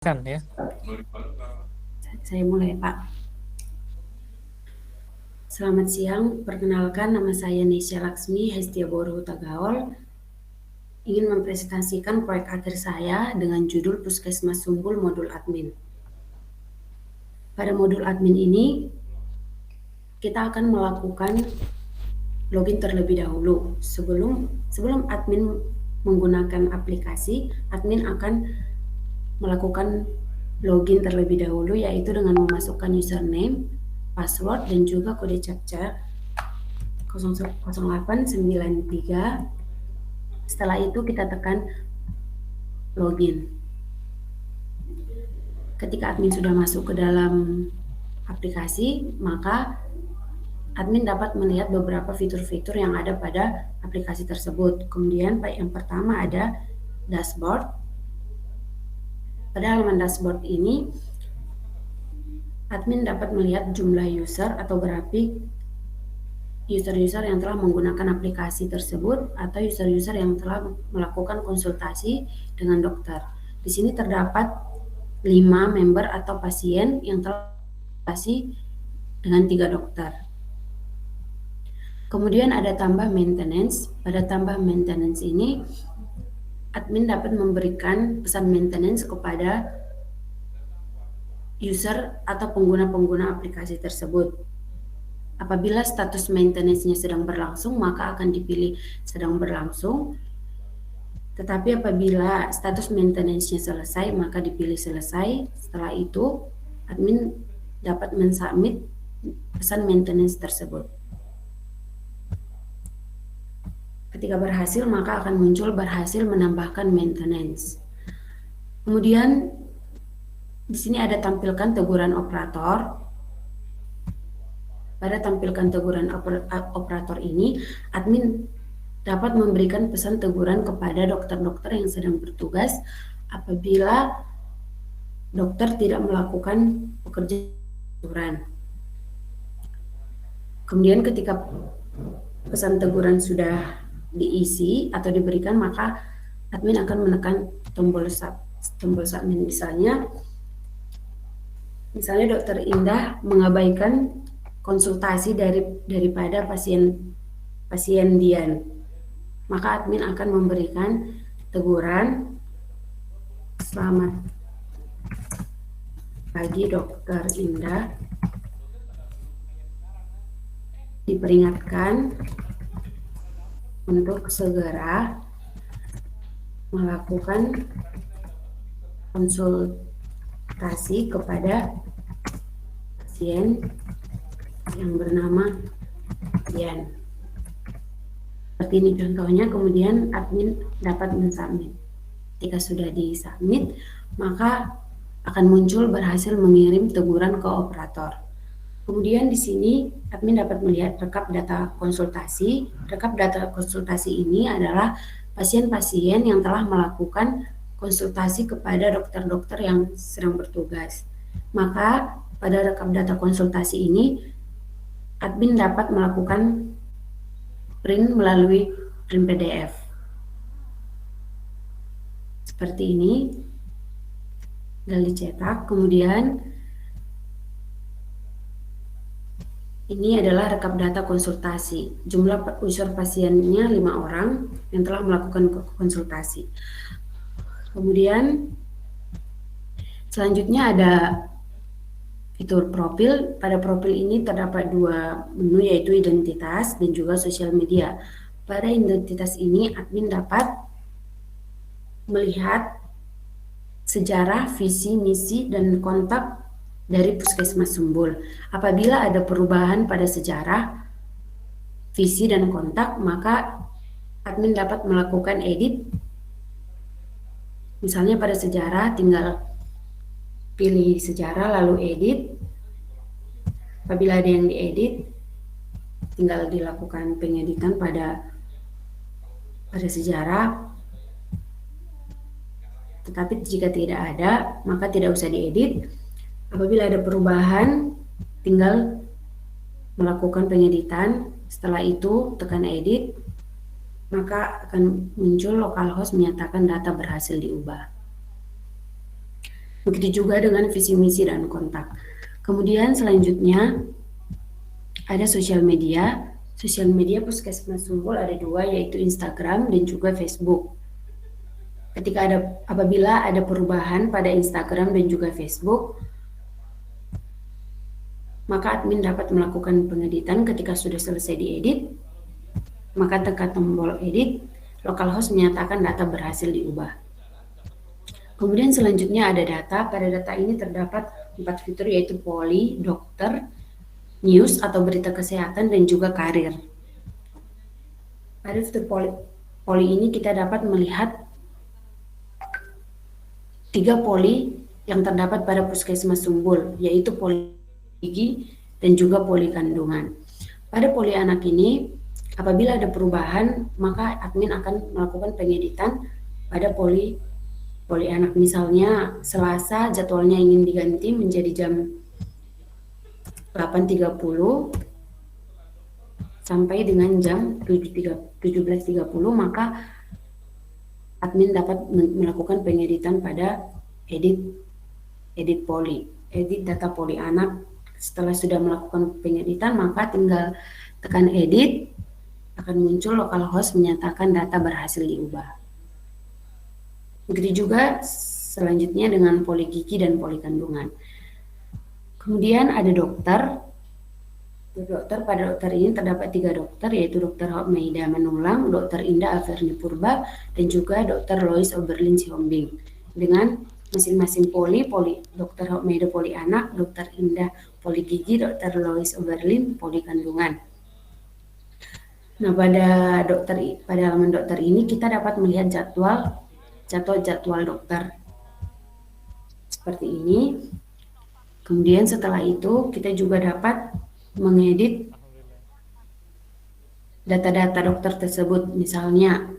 Kan ya. Saya mulai, Pak. Selamat siang, perkenalkan nama saya Nesya Laksmi Hestiaboru Tagaol. Ingin mempresentasikan proyek akhir saya dengan judul Puskesmas Sumbul Modul Admin. Pada modul admin ini, kita akan melakukan login terlebih dahulu. Sebelum admin menggunakan aplikasi, admin akan melakukan login terlebih dahulu, yaitu dengan memasukkan username, password, dan juga kode captcha 0893. Setelah itu kita tekan login. Ketika admin sudah masuk ke dalam aplikasi, maka admin dapat melihat beberapa fitur-fitur yang ada pada aplikasi tersebut. Kemudian yang pertama ada dashboard. Pada halaman dashboard ini, admin dapat melihat jumlah user atau grafik user-user yang telah menggunakan aplikasi tersebut atau user-user yang telah melakukan konsultasi dengan dokter. Di sini terdapat 5 member atau pasien yang telah konsultasi dengan 3 dokter. Kemudian ada tambah maintenance. Pada tambah maintenance ini, admin dapat memberikan pesan maintenance kepada user atau pengguna-pengguna aplikasi tersebut. Apabila status maintenance-nya sedang berlangsung, maka akan dipilih sedang berlangsung. Tetapi apabila status maintenance-nya selesai, maka dipilih selesai. Setelah itu, admin dapat mensubmit pesan maintenance tersebut. Ketika berhasil, maka akan muncul berhasil menambahkan maintenance. Kemudian di sini ada tampilkan teguran operator. Pada tampilkan teguran operator ini, admin dapat memberikan pesan teguran kepada dokter-dokter yang sedang bertugas apabila dokter tidak melakukan pekerjaan. Kemudian ketika pesan teguran sudah diisi atau diberikan, maka admin akan menekan tombol submit. Misalnya Dokter Indah mengabaikan konsultasi daripada pasien Dian, maka admin akan memberikan teguran, selamat pagi Dokter Indah, diperingatkan untuk segera melakukan konsultasi kepada pasien yang bernama Dian. Seperti ini contohnya. Kemudian admin dapat mensubmit. Ketika sudah disubmit, maka akan muncul berhasil mengirim teguran ke operator. Kemudian di sini admin dapat melihat rekap data konsultasi. Rekap data konsultasi ini adalah pasien-pasien yang telah melakukan konsultasi kepada dokter-dokter yang sedang bertugas. Maka pada rekap data konsultasi ini, admin dapat melakukan print melalui print PDF. Seperti ini, tinggal dicetak. Kemudian ini adalah rekap data konsultasi. Jumlah user pasiennya 5 orang yang telah melakukan konsultasi. Kemudian selanjutnya ada fitur profil. Pada profil ini terdapat 2 menu, yaitu identitas dan juga sosial media. Pada identitas ini admin dapat melihat sejarah, visi, misi, dan kontak dari Puskesmas Sumbul. Apabila ada perubahan pada sejarah, visi, dan kontak, maka admin dapat melakukan edit. Misalnya pada sejarah, tinggal pilih sejarah lalu edit. Apabila ada yang diedit, tinggal dilakukan pengeditan pada sejarah. Tetapi jika tidak ada, maka tidak usah diedit. Apabila ada perubahan, tinggal melakukan pengeditan. Setelah itu tekan edit, maka akan muncul localhost menyatakan data berhasil diubah. Begitu juga dengan visi misi dan kontak. Kemudian selanjutnya ada sosial media. Sosial media Puskesmas Sumbul ada dua, yaitu Instagram dan juga Facebook. Apabila ada perubahan pada Instagram dan juga Facebook, maka admin dapat melakukan pengeditan. Ketika sudah selesai diedit, maka tekan tombol edit, localhost menyatakan data berhasil diubah. Kemudian selanjutnya ada data. Pada data ini terdapat 4 fitur, yaitu poli, dokter, news atau berita kesehatan, dan juga karir. Pada fitur poli ini kita dapat melihat 3 poli yang terdapat pada Puskesmas Sumbul, yaitu poli gigi dan juga poli kandungan. Pada poli anak ini, apabila ada perubahan, maka admin akan melakukan pengeditan pada poli anak. Misalnya Selasa jadwalnya ingin diganti menjadi jam 8.30 sampai dengan jam 17.30, maka admin dapat melakukan pengeditan pada edit data poli anak. Setelah sudah melakukan pengeditan, maka tinggal tekan edit, akan muncul localhost menyatakan data berhasil diubah. Begitu juga selanjutnya dengan poli gigi dan poli kandungan. Kemudian ada dokter. Pada dokter ini terdapat 3 dokter, yaitu Dr. Hokmeida Manulang, Dr. Indah Averni Purba, dan juga Dr. Lois Oberlin Sihombing. Dengan masing-masing poli Dr. Hokmeida poli anak, Dr. Indah poli gigi, Dr. Lois Oberlin poli kandungan. Nah, pada halaman dokter ini kita dapat melihat jadwal dokter seperti ini. Kemudian setelah itu kita juga dapat mengedit data-data dokter tersebut. Misalnya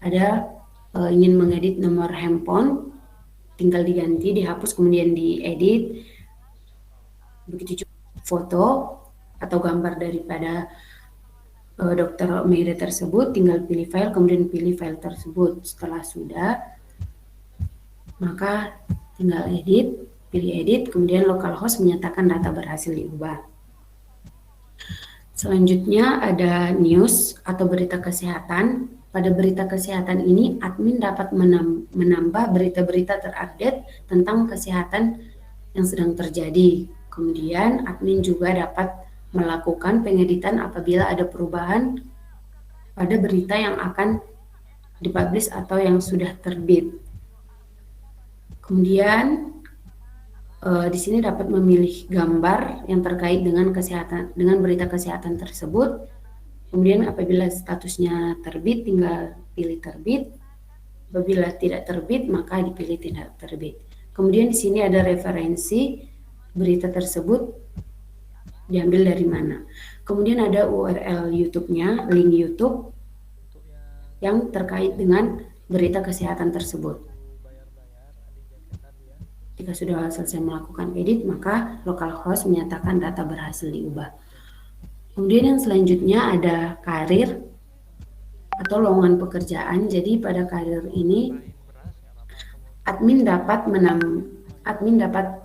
ada ingin mengedit nomor handphone, tinggal diganti, dihapus, kemudian diedit. Begitu juga foto atau gambar daripada dokter Meida tersebut, tinggal pilih file, kemudian pilih file tersebut. Setelah sudah, maka tinggal pilih edit, kemudian localhost menyatakan data berhasil diubah. Selanjutnya ada news atau berita kesehatan. Pada berita kesehatan ini, admin dapat menambah berita-berita terupdate tentang kesehatan yang sedang terjadi. Kemudian admin juga dapat melakukan pengeditan apabila ada perubahan pada berita yang akan dipublish atau yang sudah terbit. Kemudian di sini dapat memilih gambar yang terkait dengan berita kesehatan tersebut. Kemudian apabila statusnya terbit, tinggal pilih terbit. Apabila tidak terbit, maka dipilih tidak terbit. Kemudian di sini ada referensi berita tersebut diambil dari mana. Kemudian ada URL YouTube-nya, link YouTube yang terkait dengan berita kesehatan tersebut. Jika sudah selesai melakukan edit, maka localhost menyatakan data berhasil diubah. Kemudian yang selanjutnya ada karir atau lowongan pekerjaan. Jadi pada karir ini admin dapat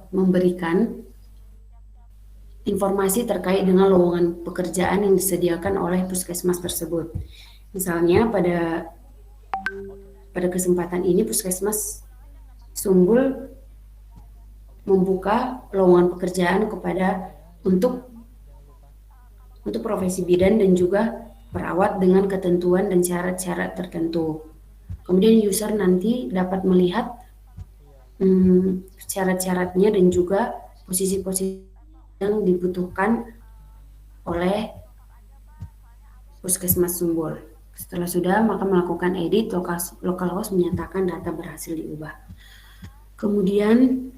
memberikan informasi terkait dengan lowongan pekerjaan yang disediakan oleh puskesmas tersebut. Misalnya pada kesempatan ini Puskesmas Sumbul membuka lowongan pekerjaan untuk profesi bidan dan juga perawat dengan ketentuan dan syarat-syarat tertentu. Kemudian user nanti dapat melihat syarat-syaratnya dan juga posisi-posisi yang dibutuhkan oleh Puskesmas Sumbul. Setelah sudah, maka melakukan edit, localhost menyatakan data berhasil diubah. Kemudian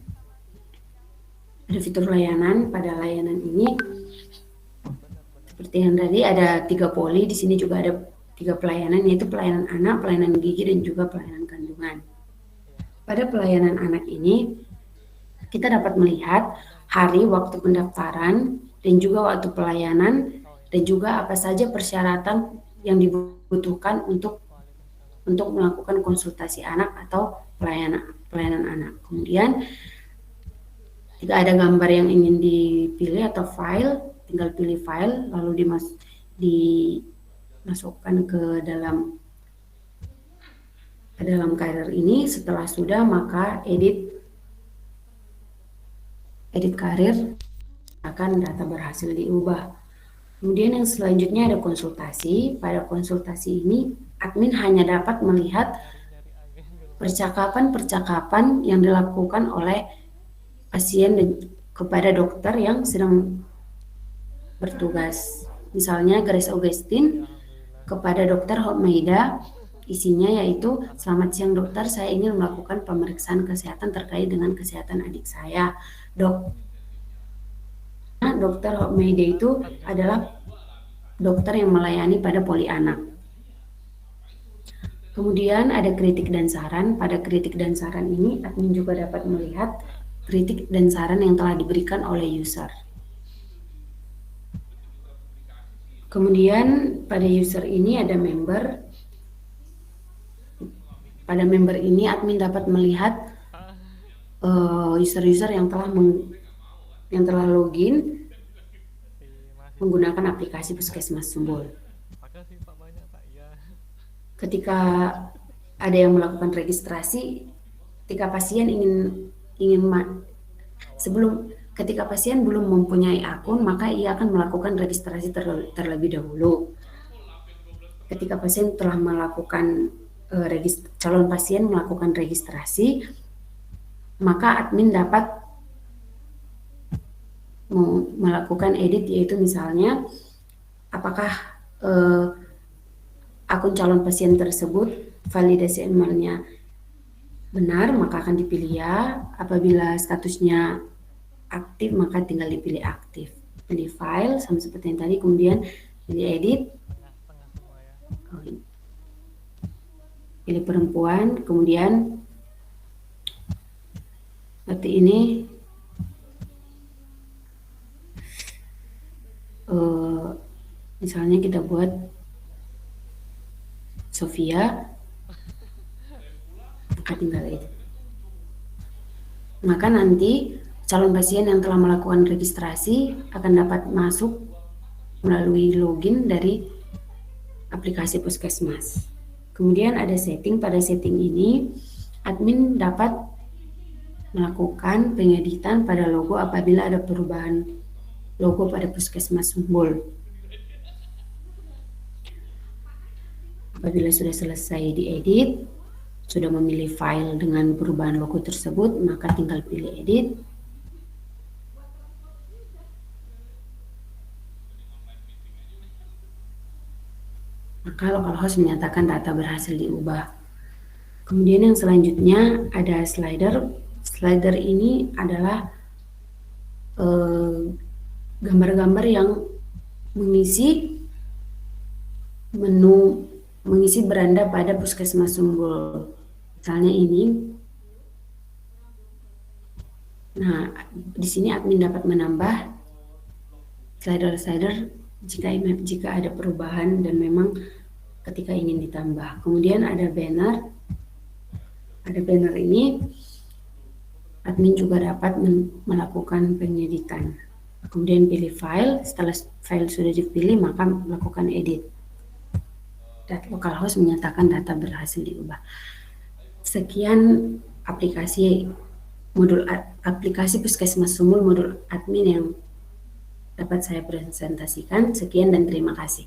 ada fitur layanan. Pada layanan ini seperti yang tadi ada 3 poli, di sini juga ada 3 pelayanan, yaitu pelayanan anak, pelayanan gigi, dan juga pelayanan kandungan. Pada pelayanan anak ini kita dapat melihat hari, waktu pendaftaran, dan juga waktu pelayanan, dan juga apa saja persyaratan yang dibutuhkan untuk untuk melakukan konsultasi anak atau pelayanan anak. Kemudian jika ada gambar yang ingin dipilih atau file, tinggal pilih file lalu dimasukkan ke dalam karir ini. Setelah sudah, maka edit karir, akan data berhasil diubah. Kemudian yang selanjutnya ada konsultasi. Pada konsultasi ini admin hanya dapat melihat percakapan yang dilakukan oleh pasien kepada dokter yang sedang bertugas. Misalnya Grace Augustine kepada Dokter Homeida, isinya yaitu, "Selamat siang dokter, saya ingin melakukan pemeriksaan kesehatan terkait dengan kesehatan adik saya. Dokter Homeida itu adalah dokter yang melayani pada poli anak." Kemudian ada kritik dan saran. Pada kritik dan saran ini admin juga dapat melihat kritik dan saran yang telah diberikan oleh user. Kemudian pada user ini ada member. Pada member ini admin dapat melihat user-user yang telah login menggunakan aplikasi Puskesmas Sumul. Ketika ada yang melakukan registrasi, ketika pasien ketika pasien belum mempunyai akun, maka ia akan melakukan registrasi terlebih dahulu. Ketika pasien telah melakukan calon pasien melakukan registrasi, maka admin dapat melakukan edit, yaitu misalnya apakah akun calon pasien tersebut validasi emailnya benar, maka akan dipilih ya. Apabila statusnya aktif, maka tinggal dipilih aktif. Pilih file sama seperti yang tadi, kemudian pilih edit, pilih perempuan, kemudian seperti ini. Misalnya kita buat Sofia, maka tinggal edit. Maka nanti calon pasien yang telah melakukan registrasi akan dapat masuk melalui login dari aplikasi Puskesmas. Kemudian ada setting. Pada setting ini admin dapat melakukan pengeditan pada logo apabila ada perubahan logo pada Puskesmas Sumul. Apabila sudah selesai diedit, sudah memilih file dengan perubahan logo tersebut, maka tinggal pilih edit. Maka localhost menyatakan data berhasil diubah. Kemudian yang selanjutnya ada slider. Slider ini adalah gambar-gambar yang mengisi beranda pada Puskesmas Sumul. Misalnya ini. Nah, di sini admin dapat menambah slider-slider jika ada perubahan dan memang ketika ingin ditambah. Kemudian ada banner. Ada banner ini admin juga dapat melakukan pengeditan. Kemudian pilih file. Setelah file sudah dipilih, maka melakukan edit. Dan localhost menyatakan data berhasil diubah. Sekian aplikasi Puskesmas Sumul modul admin yang dapat saya presentasikan. Sekian dan terima kasih.